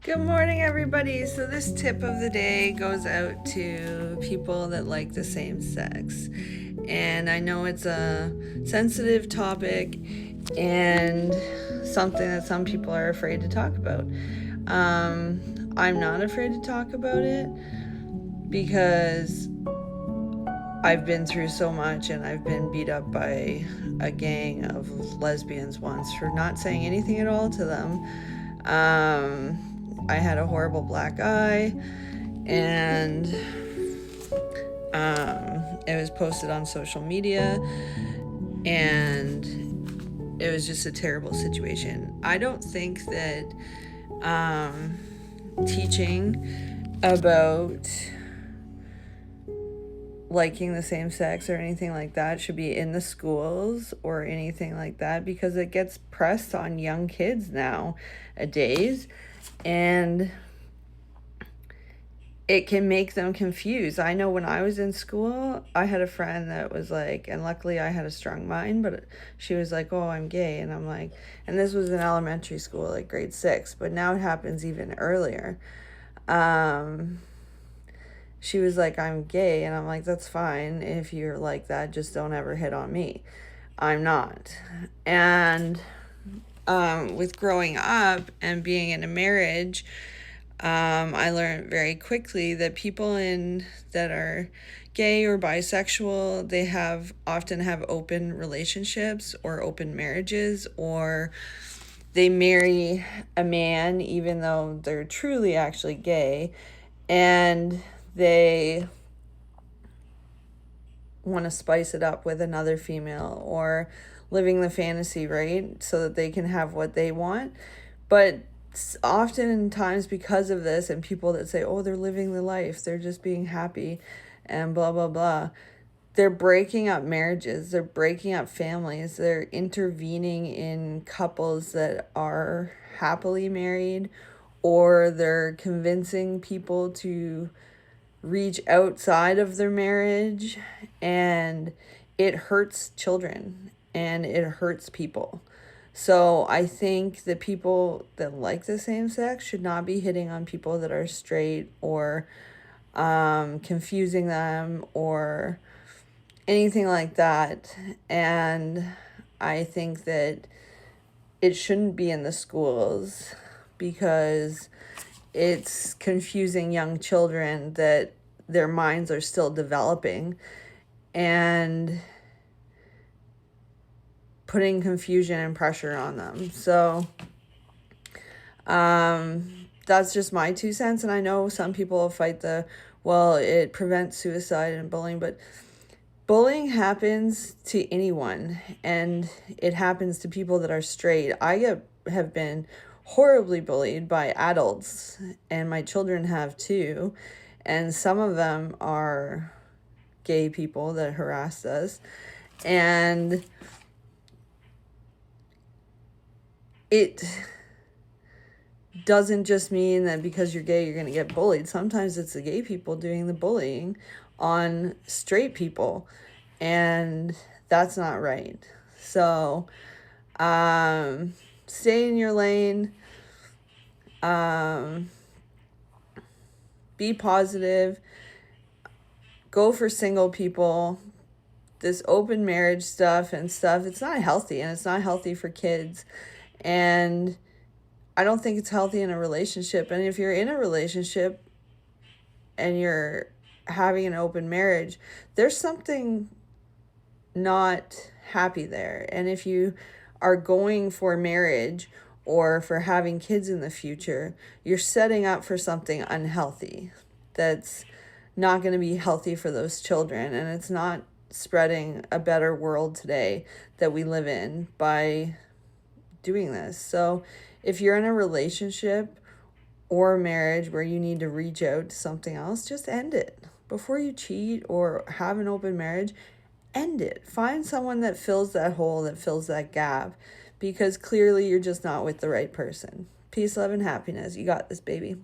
Good morning, everybody. So, this tip of the day goes out to people that like the same sex. And I know it's a sensitive topic and something that some people are afraid to talk about. I'm not afraid to talk about it because I've been through so much and I've been beat up by a gang of lesbians once for not saying anything at all to them. I had a horrible black eye, and it was posted on social media, and it was just a terrible situation. I don't think that teaching about liking the same sex or anything like that should be in the schools or anything like that, because it gets pressed on young kids nowadays, and it can make them confused. I know when I was in school, I had a friend that was like, and luckily I had a strong mind, but she was like, oh, I'm gay. And I'm like, and this was in elementary school, like grade 6, but now it happens even earlier. She was like, I'm gay. And I'm like, that's fine. If you're like that, just don't ever hit on me. I'm not. And with growing up and being in a marriage, I learned very quickly that people that are gay or bisexual, they often have open relationships or open marriages, or they marry a man even though they're truly actually gay, and they want to spice it up with another female or living the fantasy, right? So that they can have what they want. But oftentimes, because of this, and people that say, oh, they're living the life, they're just being happy and blah, blah, blah, they're breaking up marriages, they're breaking up families, they're intervening in couples that are happily married, or they're convincing people to reach outside of their marriage, and it hurts children and it hurts people. So I think that people that like the same sex should not be hitting on people that are straight, or confusing them or anything like that. And I think that it shouldn't be in the schools, because it's confusing young children that their minds are still developing, and putting confusion and pressure on them. So that's just my 2 cents. And I know some people will fight it prevents suicide and bullying, but bullying happens to anyone, and it happens to people that are straight. Have been horribly bullied by adults, and my children have too, and some of them are gay people that harassed us. And it doesn't just mean that because you're gay you're going to get bullied. Sometimes it's the gay people doing the bullying on straight people, and that's not right. So stay in your lane, be positive, go for single people. This open marriage stuff, it's not healthy, and it's not healthy for kids, and I don't think it's healthy in a relationship. And if you're in a relationship and you're having an open marriage, there's something not happy there. And if you are going for marriage or for having kids in the future, you're setting up for something unhealthy that's not going to be healthy for those children, and it's not spreading a better world today that we live in by doing this. So if you're in a relationship or a marriage where you need to reach out to something else, just end it. Before you cheat or have an open marriage, end it. Find someone that fills that hole, that fills that gap, because clearly you're just not with the right person. Peace, love, and happiness. You got this, baby.